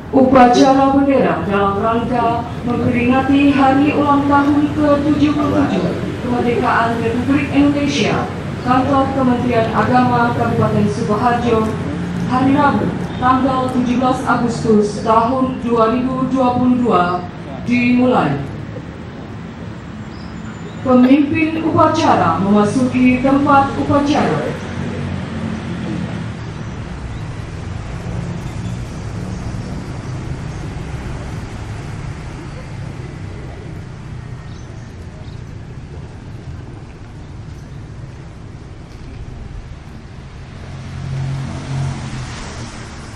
Upacara bendera dalam rangka memperingati hari ulang tahun ke-77 kemerdekaan Republik Indonesia, Kantor Kementerian Agama Kabupaten Sukoharjo, hari Rabu, tanggal 17 Agustus tahun 2022 dimulai. Pemimpin upacara memasuki tempat upacara.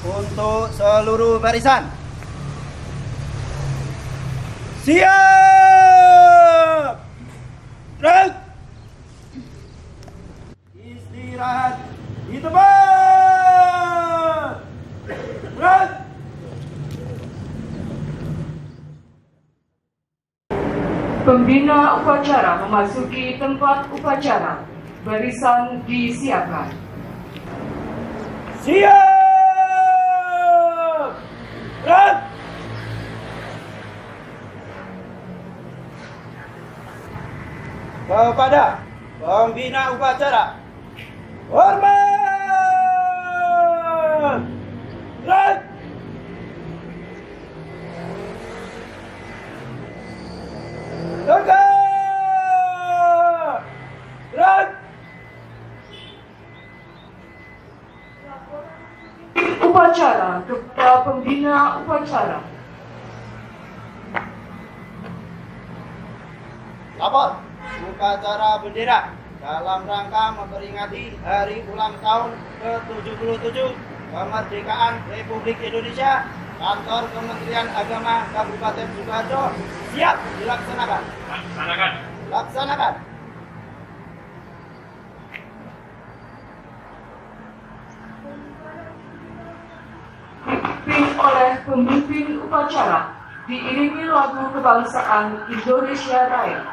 Untuk seluruh barisan, siap, gerak, istirahat di tempat, gerak. Pembina upacara memasuki tempat upacara. Barisan disiapkan. Siap! Gerak! Kepada pembina upacara, hormat! Gerak! Tegak! Gerak! Upacara kepada pembina upacara. Lapor upacara bendera dalam rangka memperingati hari ulang tahun ke-77 kemerdekaan Republik Indonesia, Kantor Kementerian Agama Kabupaten Sukoharjo siap dilaksanakan. Laksanakan. Dipimpin oleh pemimpin upacara, diiringi lagu kebangsaan Indonesia Raya.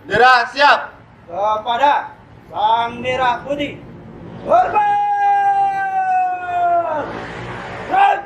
Bendera siap. Kepada Sang Merah Putih, hormat! Gerak!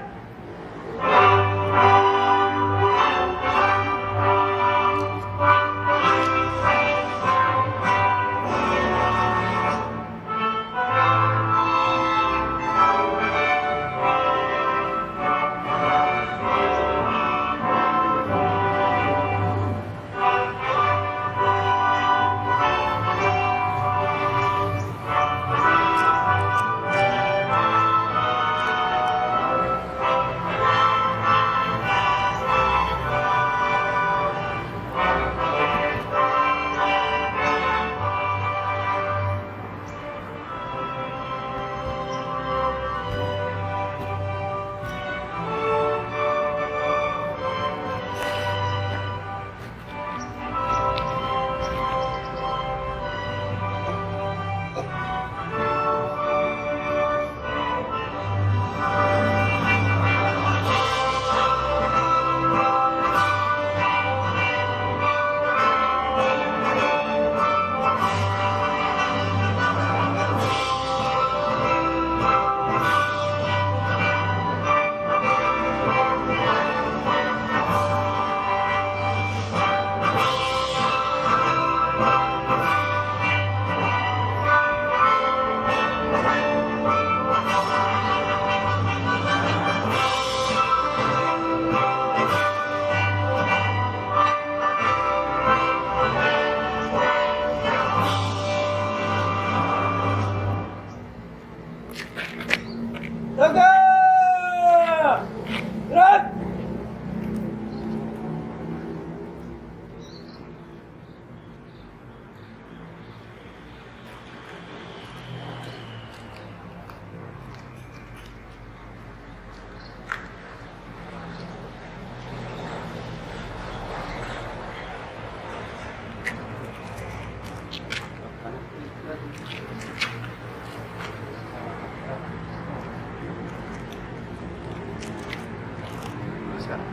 sekarang.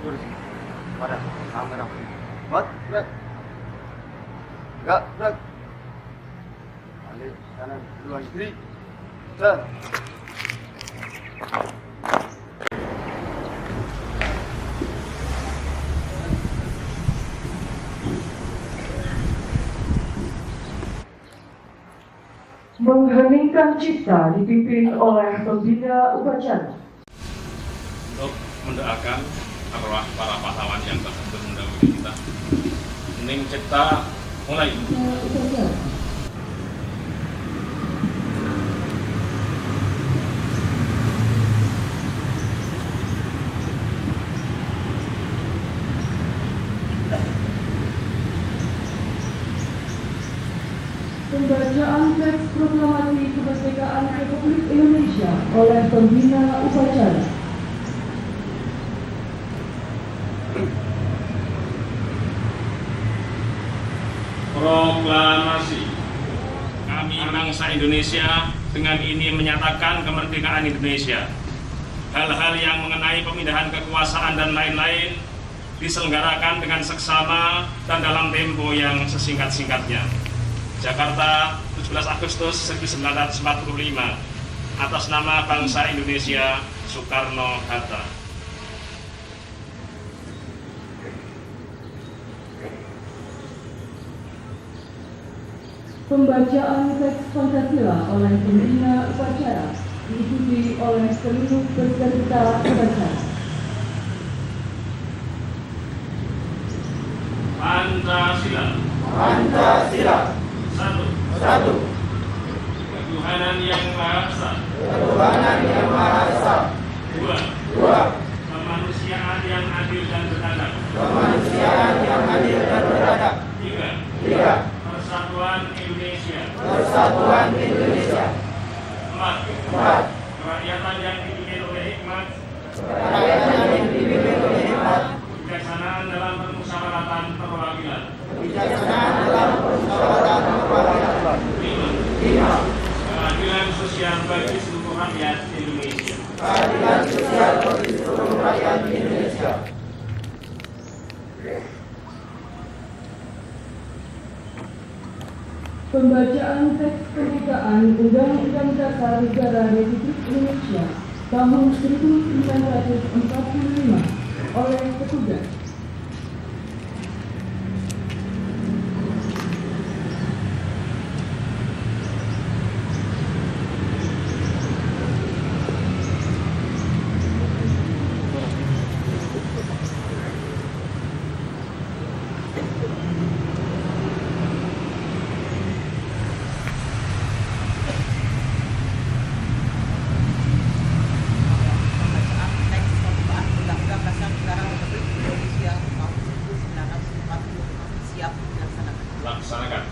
Lurus. Pada. Kamera. Buat. Gerak. Gerak. Balik kanan. Duluan kiri. Set. Mengheningkan cipta dipimpin oleh pembina upacara. Untuk mendoakan arwah para pahlawan yang telah mendahului kita. Hening cipta mulai. Upacara. Pembacaan teks proklamasi kemerdekaan Republik Indonesia oleh pembina upacara. Proklamasi. Kami bangsa Indonesia dengan ini menyatakan kemerdekaan Indonesia. Hal-hal yang mengenai pemindahan kekuasaan dan lain-lain diselenggarakan dengan seksama dan dalam tempo yang sesingkat-singkatnya. Jakarta, 17 Agustus 1945, atas nama bangsa Indonesia, Soekarno-Hatta. Pembacaan teks Pancasila oleh pembina upacara diikuti oleh seluruh peserta upacara. Pancasila. Pancasila. Satu. Ketuhanan yang Maha Esa. Ketuhanan yang Maha Esa. Dua. Kemanusiaan yang adil dan beradab. Kemanusiaan yang adil dan beradab. Tiga. Persatuan Indonesia. Persatuan Indonesia. Empat. Kerakyatan yang dipimpin oleh hikmat. Kerakyatan yang dipimpin oleh hikmat. Kebijaksanaan dalam permusyawaratan perwakilan. Kebijaksanaan dalam permusyawaratan perwakilan. Lima. Keadilan sosial bagi seluruh rakyat Indonesia. Keadilan sosial bagi seluruh rakyat Indonesia. Pembacaan teks kemerdekaan Undang-Undang Dasar Negara Republik Indonesia tahun 1945 oleh petugas. Laksanakan.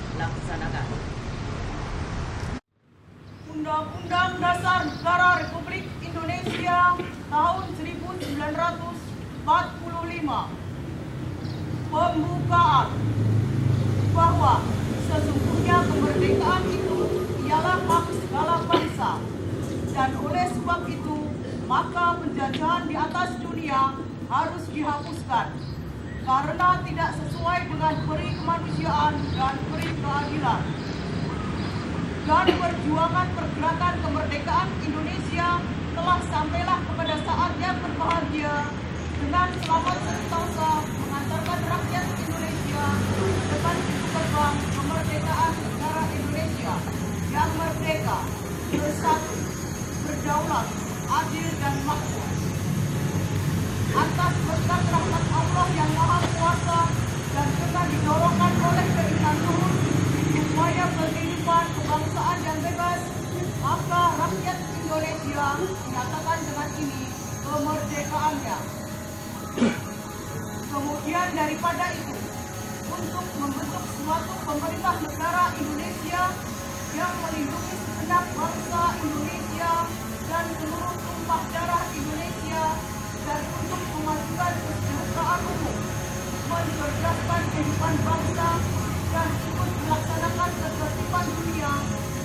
Undang-Undang Dasar Negara Republik Indonesia tahun 1945. Pembukaan. Bahwa sesungguhnya kemerdekaan itu ialah hak segala bangsa, dan oleh sebab itu maka penjajahan di atas dunia harus dihapuskan karena tidak sesuai dengan peri kemanusiaan dan peri keadilan. Dan perjuangan pergerakan kemerdekaan Indonesia telah sampailah kepada saat yang berbahagia dengan selamat sentosa mengantarkan rakyat Indonesia ke depan pintu gerbang kemerdekaan negara Indonesia yang merdeka, bersatu, berdaulat, adil dan makmur. Atas berkat rahmat Allah yang Maha Kuasa dan dengan didorongkan oleh keinginan luhur upaya kehidupan kebangsaan yang bebas, maka rakyat Indonesia menyatakan dengan ini kemerdekaannya. Kemudian daripada itu, untuk membentuk suatu pemerintah negara Indonesia yang melindungi segenap bangsa Indonesia dan seluruh tumpah darah Indonesia, dan untuk memajukan kesejahteraan umum, mencerdaskan kehidupan bangsa, dan ikut melaksanakan ketertiban dunia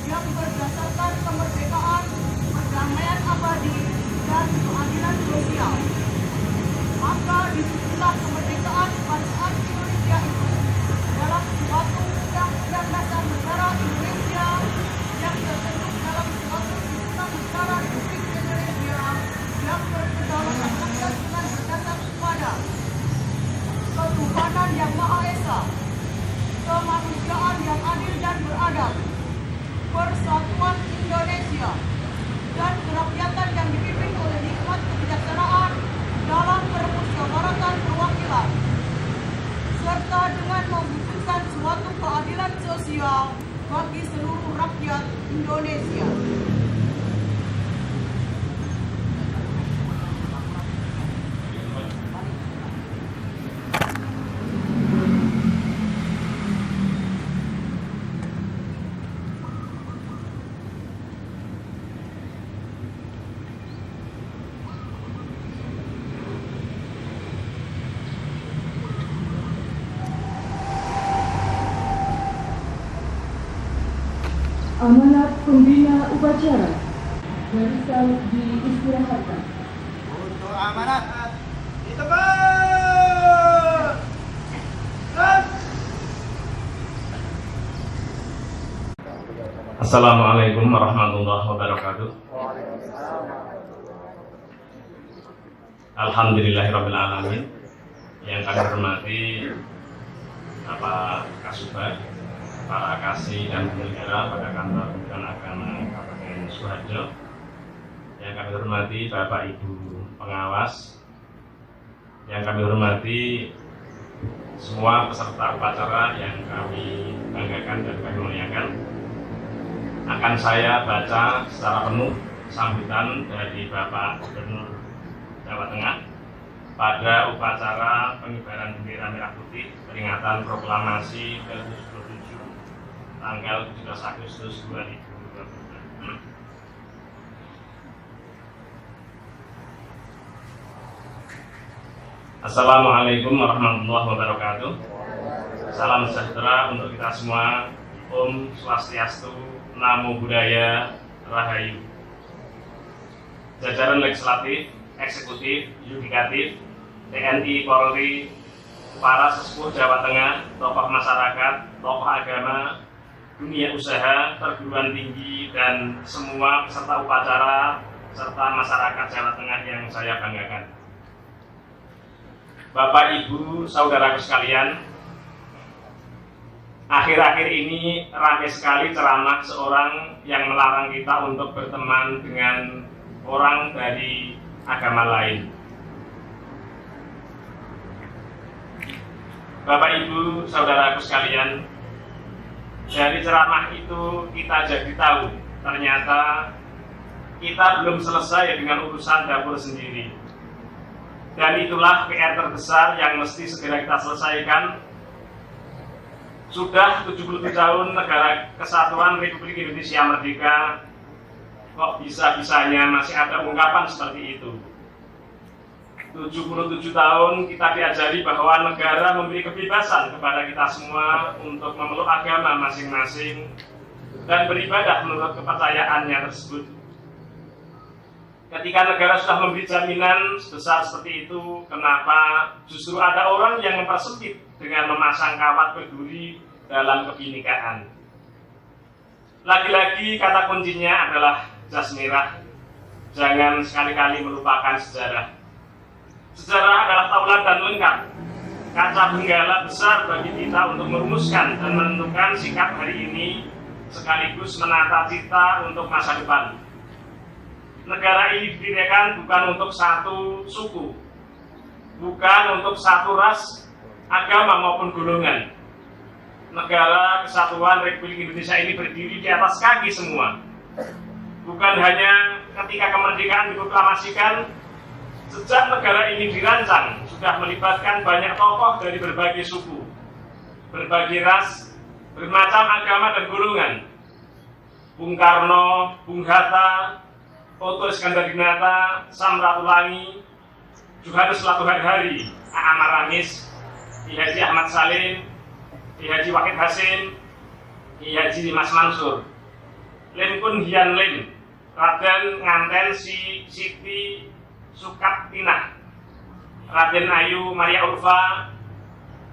yang berdasarkan kemerdekaan, perdamaian abadi, dan keadilan sosial. Maka disitulah kemerdekaan kebangsaan Indonesia itu dalam suatu undang-undang dasar negara Indonesia yang terbentuk dalam suatu undang negara Republik Indonesia yang berkedaulatan rakyat dengan berdasar kepada ketuhanan yang Maha Esa, kemanusiaan yang adil dan beradab, persatuan Indonesia, dan kerakyatan yang dipimpin oleh hikmat kebijaksanaan dalam permusyawaratan perwakilan, serta dengan mewujudkan suatu keadilan sosial bagi seluruh rakyat Indonesia. Amanat pembina upacara barisan diistirahatkan. Untuk amanat ditebar. Assalamualaikum warahmatullahi wabarakatuh. Alhamdulillahirrahmanirrahim. Yang kami hormati Bapak Kasubag, para kasih dan penyelenggara pada kantor Pendidikan Agama Kabupaten Sukoharjo, yang kami hormati Bapak Ibu pengawas, yang kami hormati semua peserta upacara yang kami banggakan dan kami muliakan. Akan saya baca secara penuh sambutan dari Bapak Gubernur Jawa Tengah pada upacara pengibaran bendera merah putih peringatan proklamasi ke-77 tanggal 17 Agustus 2022. Assalamualaikum warahmatullahi wabarakatuh. Salam sejahtera untuk kita semua. Om Swastiastu, Namo Buddhaya, Rahayu. Jajaran legislatif, eksekutif, yudikatif, TNI, Polri, para sesepuh Jawa Tengah, tokoh masyarakat, tokoh agama, dunia usaha, perguruan tinggi, dan semua peserta upacara serta masyarakat Jawa Tengah yang saya banggakan. Bapak, Ibu, saudaraku sekalian, akhir-akhir ini ramai sekali ceramah seorang yang melarang kita untuk berteman dengan orang dari agama lain. Bapak, Ibu, saudaraku sekalian, dari ceramah itu kita jadi tahu ternyata kita belum selesai dengan urusan dapur sendiri. Dan itulah PR terbesar yang mesti segera kita selesaikan. Sudah 77 tahun negara kesatuan Republik Indonesia merdeka, kok bisa-bisanya masih ada ungkapan seperti itu. 77 tahun kita diajari bahwa negara memberi kebebasan kepada kita semua untuk memeluk agama masing-masing dan beribadah menurut kepercayaannya tersebut. Ketika negara sudah memberi jaminan sebesar seperti itu, kenapa justru ada orang yang mempersempit dengan memasang kawat berduri dalam kebinekaan? Lagi-lagi kata kuncinya adalah jas merah. Jangan sekali-kali melupakan sejarah. Sejarah adalah tauladan lengkap, kaca benggala besar bagi kita untuk merumuskan dan menentukan sikap hari ini sekaligus menata cita untuk masa depan. Negara ini didirikan bukan untuk satu suku, bukan untuk satu ras, agama maupun golongan. Negara Kesatuan Republik Indonesia ini berdiri di atas kaki semua. Bukan hanya ketika kemerdekaan diproklamasikan, sejak negara ini dirancang sudah melibatkan banyak tokoh dari berbagai suku, berbagai ras, bermacam agama dan golongan. Bung Karno, Bung Hatta, Oto Iskandar-Dinata, Samratulangi, Johannes Latuhari, Amar Ramis, Ki Haji Ahmad Salim, Ki Haji Wahid Hasim, Ki Haji Mas Mansur, Lim Kun Hian Lim, Raden Nganten Si Siti Sukaptinah, Raden Ayu Maria Urfa,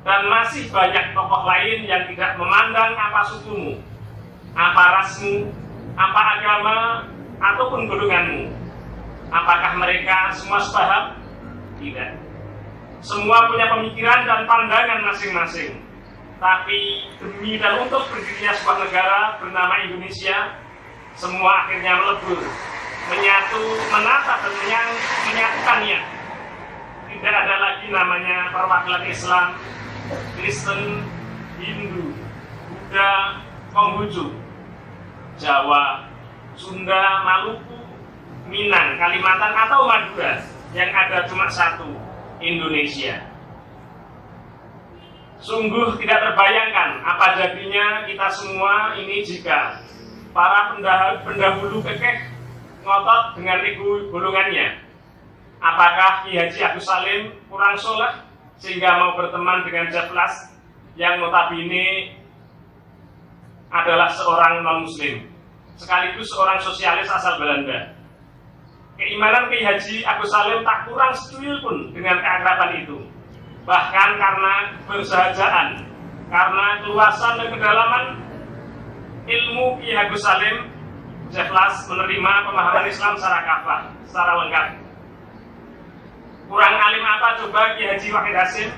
dan masih banyak tokoh lain yang tidak memandang apa sukumu, apa rasmu, apa agama, ataupun golonganmu. Apakah mereka semua sepaham? Tidak. Semua punya pemikiran dan pandangan masing-masing. Tapi demi dan untuk berdirinya sebuah negara bernama Indonesia, semua akhirnya melebur, menyatu, menata dan menyatukannya. Tidak ada lagi namanya perwakilan Islam, Kristen, Hindu, Buddha, Konghucu, Jawa, Sunda, Maluku, Minang, Kalimantan, atau Madura. Yang ada cuma satu, Indonesia. Sungguh tidak terbayangkan apa jadinya kita semua ini jika para pendahulu kekeh ngotot dengan ego golongannya. Apakah Ki Haji Agus Salim kurang soleh sehingga mau berteman dengan Jeff Las yang notabene adalah seorang non-muslim, sekaligus seorang sosialis asal Belanda? Keimanan Ki Haji Agus Salim tak kurang secuil pun dengan keakraban itu. Bahkan karena bersahajaan, karena keluasan dan kedalaman ilmu Ki Agus Salim, Jeff Las menerima pemahaman Islam secara kafah, secara lengkap. Kurang alim apa coba Ki Haji Wahid Hasim?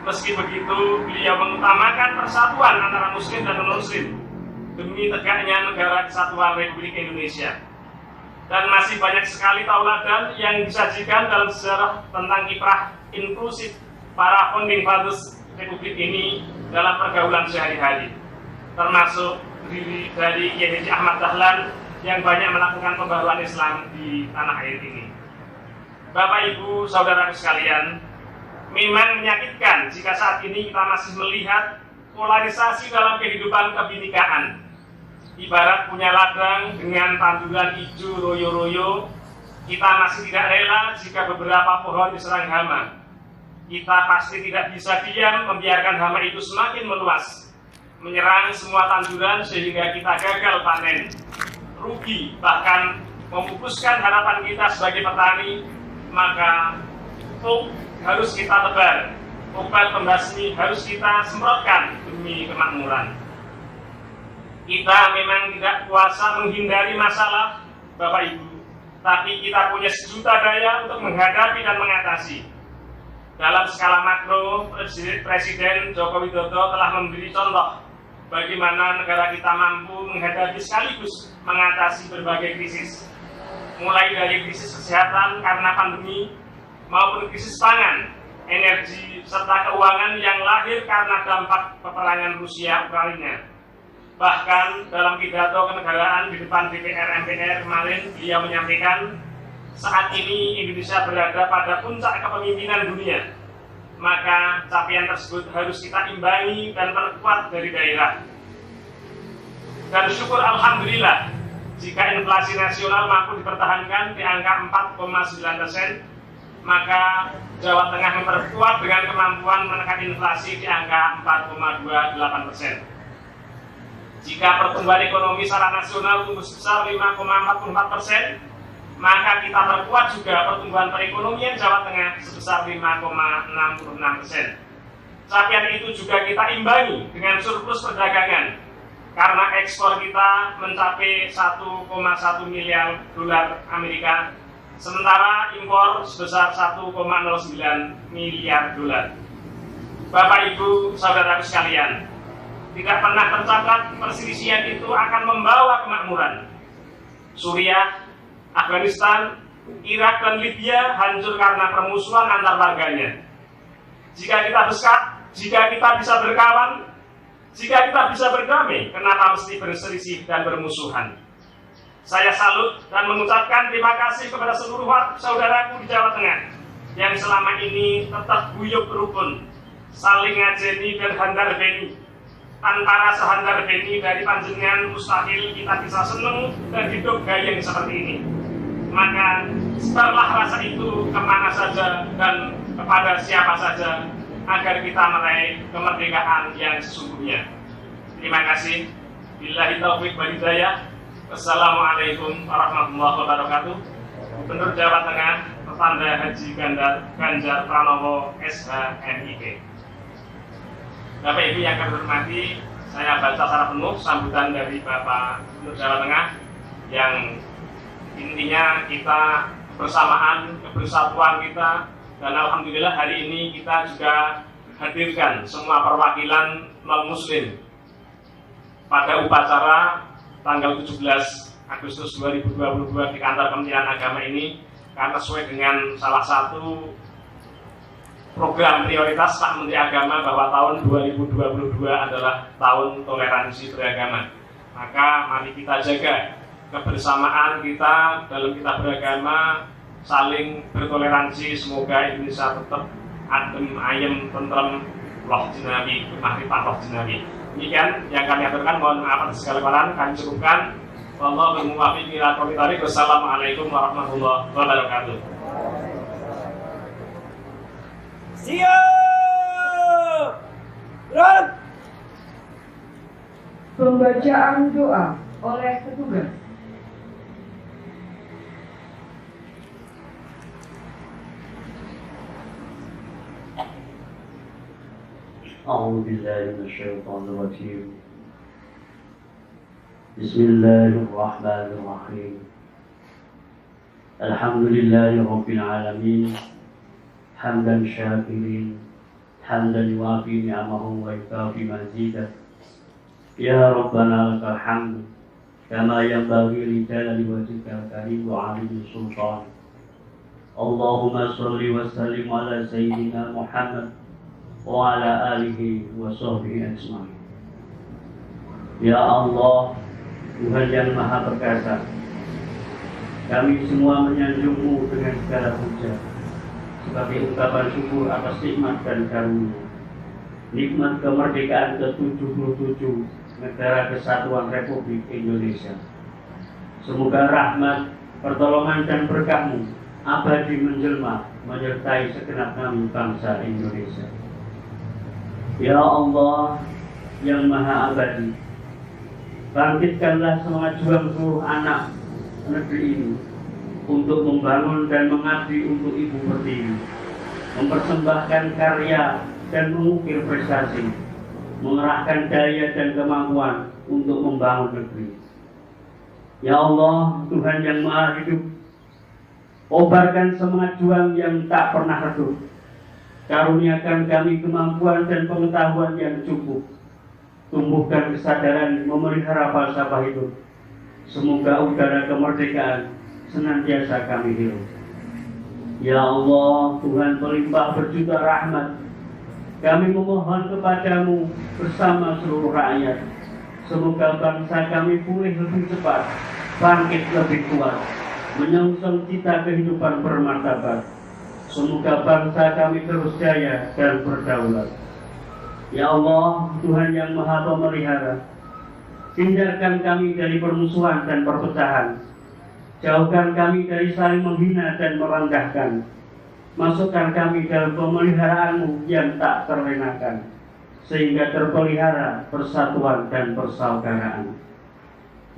Meski begitu, beliau mengutamakan persatuan antara muslim dan non-muslim demi tegaknya negara kesatuan Republik Indonesia. Dan masih banyak sekali tauladan yang disajikan dalam sejarah tentang kiprah inklusif para founding fathers Republik ini dalam pergaulan sehari-hari, termasuk dari Kiai Haji Ahmad Dahlan yang banyak melakukan pembaruan Islam di tanah air ini. Bapak Ibu Saudara sekalian, memang menyakitkan jika saat ini kita masih melihat polarisasi dalam kehidupan kebinekaan. Ibarat punya ladang dengan tanduran hijau royo-royo, kita masih tidak rela jika beberapa pohon diserang hama. Kita pasti tidak bisa diam membiarkan hama itu semakin meluas, menyerang semua tanduran sehingga kita gagal panen, rugi, bahkan memupuskan harapan kita sebagai petani. Maka harus kita tebar, obat pembasmi harus kita semprotkan demi kemakmuran. Kita memang tidak kuasa menghindari masalah, Bapak Ibu, tapi kita punya sejuta daya untuk menghadapi dan mengatasi. Dalam skala makro, Presiden Joko Widodo telah memberi contoh bagaimana negara kita mampu menghadapi sekaligus mengatasi berbagai krisis, mulai dari krisis kesehatan karena pandemi, maupun krisis pangan, energi, serta keuangan yang lahir karena dampak peperangan Rusia-Ukraina. Bahkan dalam pidato kenegaraan di depan DPR MPR kemarin, beliau menyampaikan saat ini Indonesia berada pada puncak kepemimpinan dunia. Maka capaian tersebut harus kita imbangi dan perkuat dari daerah. Dan syukur Alhamdulillah jika inflasi nasional mampu dipertahankan di angka 4,9%, maka Jawa Tengah memperkuat dengan kemampuan menekan inflasi di angka 4,28%. Jika pertumbuhan ekonomi secara nasional tumbuh sebesar 5,44%, maka kita perkuat juga pertumbuhan perekonomian Jawa Tengah sebesar 5,66%. Capaian itu juga kita imbangi dengan surplus perdagangan, karena ekspor kita mencapai 1,1 miliar dolar Amerika, sementara impor sebesar 1,09 miliar dolar. Bapak Ibu Saudara sekalian, tidak pernah tercatat perselisihan itu akan membawa kemakmuran. Suriah, Afghanistan, Irak, dan Libya hancur karena permusuhan antar warganya. Jika kita bisa berkawan, jika kita bisa berdamai, kenapa mesti berselisih dan bermusuhan? Saya salut dan mengucapkan terima kasih kepada seluruh saudaraku di Jawa Tengah yang selama ini tetap guyup rukun, saling ngajeni dan handar beni. Tanpa rasa handar beni dari panjenengan, mustahil kita bisa seneng dan hidup gayeng seperti ini. Maka sebarlah rasa itu kemana saja dan kepada siapa saja, agar kita meraih kemerdekaan yang sesungguhnya. Terima kasih. Billahi taufiq wal hidayah. Wassalamualaikum warahmatullahi wabarakatuh. Gubernur Jawa Tengah Pertanda Haji Ganjar Pranowo SHMIG. Bapak Ibu yang kami hormati, saya baca secara penuh sambutan dari Bapak Gubernur Jawa Tengah yang intinya kita bersamaan, kebersatuan kita, dan alhamdulillah hari ini kita juga hadirkan semua perwakilan non-muslim pada upacara tanggal 17 Agustus 2022 di kantor Kementerian Agama ini, karena sesuai dengan salah satu program prioritas Pak Menteri Agama bahwa tahun 2022 adalah tahun toleransi beragama. Maka mari kita jaga kebersamaan kita dalam kita beragama, saling bertoleransi. Semoga Indonesia tetap adem, ayem, tentrem, roh jinawi, kemahrifat roh jinawi. Demikian yang kami aturkan, mohon maaf atas segala kekurangan, kami cukupkan. Wallahu muwaffiq ila aqwamit thoriq. Wassalamualaikum warahmatullahi wabarakatuh. Siap. Gerak. Pembacaan doa oleh petugas. أعوذ بالله من الشيطان الرجيم بسم الله الرحمن الرحيم الحمد لله رب العالمين حمدا شاكرين حمدا يوافي نعمه ويكافي مزيده يا ربنا لك الحمد كما ينبغي لجلال وجهك الكريم وعظيم السلطان اللهم صل وسلم على سيدنا محمد wa ala alihi wa sahbihi ajma'in. Ya Allah, Tuhan yang Maha Perkasa, kami semua menyanjungmu dengan segala puja sebagai ungkapan syukur atas nikmat dan karunia, nikmat kemerdekaan ke-77 Negara Kesatuan Republik Indonesia. Semoga rahmat, pertolongan dan berkah-Mu abadi menjelma menyertai segenap kami bangsa Indonesia. Ya Allah yang Maha Abadi, bangkitkanlah semangat juang seluruh anak negeri ini untuk membangun dan mengabdi untuk Ibu Pertiwi, mempersembahkan karya dan mengukir prestasi, mengerahkan daya dan kemampuan untuk membangun negeri. Ya Allah, Tuhan yang Maha Hidup, obarkan semangat juang yang tak pernah redup. Karuniakan kami kemampuan dan pengetahuan yang cukup. Tumbuhkan kesadaran memelihara falsafah hidup. Semoga udara kemerdekaan senantiasa kami hirup. Ya Allah, Tuhan pelimpah berjuta rahmat, kami memohon kepadamu bersama seluruh rakyat. Semoga bangsa kami pulih lebih cepat, bangkit lebih kuat, menyongsong cita kehidupan bermartabat. Semoga bangsa kami terus jaya dan berdaulat. Ya Allah, Tuhan yang Maha Pemelihara, hindarkan kami dari permusuhan dan perpecahan. Jauhkan kami dari saling menghina dan merendahkan. Masukkan kami dalam pemeliharaanmu yang tak terlenakan, sehingga terpelihara persatuan dan persaudaraan.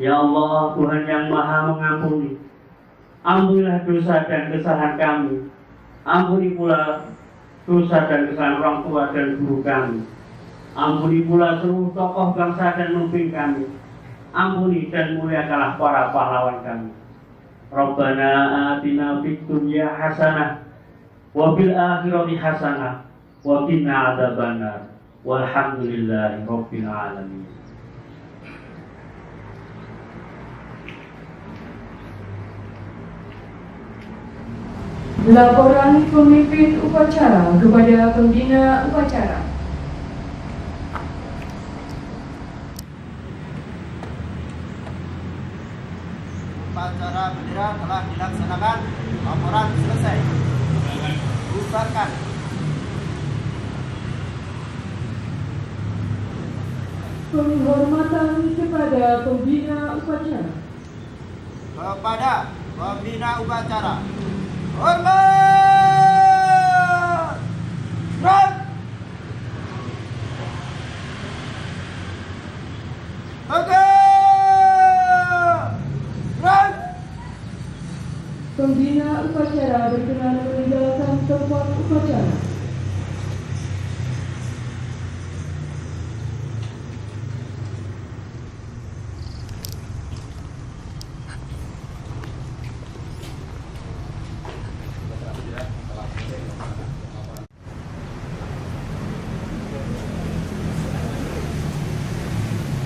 Ya Allah, Tuhan yang Maha Mengampuni, ampunilah dosa dan kesalahan kami. Ampuni pula dosa dan kesalahan orang tua dan guru kami. Ampuni pula seluruh tokoh bangsa dan pemimpin kami. Ampuni dan muliakanlah para pahlawan kami. Rabbana atina fid dunya hasanah wa fil akhirati hasanah wa qina adzabannar. Walhamdulillahi rabbil alamin. Laporan pemimpin upacara kepada pembina upacara. Upacara bendera telah dilaksanakan. Laporan selesai. Bubarkan. Penghormatan kepada pembina upacara. Kepada pembina upacara. Hormat! Gerak! Tegak! Gerak! Pembina upacara berkenan telepon upacara.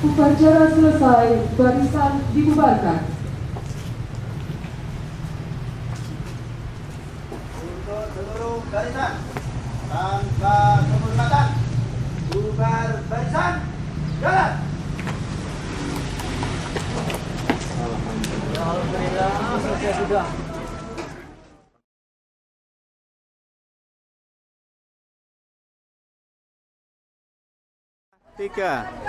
Upacara selesai, barisan dibubarkan. Untuk seluruh barisan tanpa kehormatan, bubar barisan, jalan. Alhamdulillah, selesai sudah. 3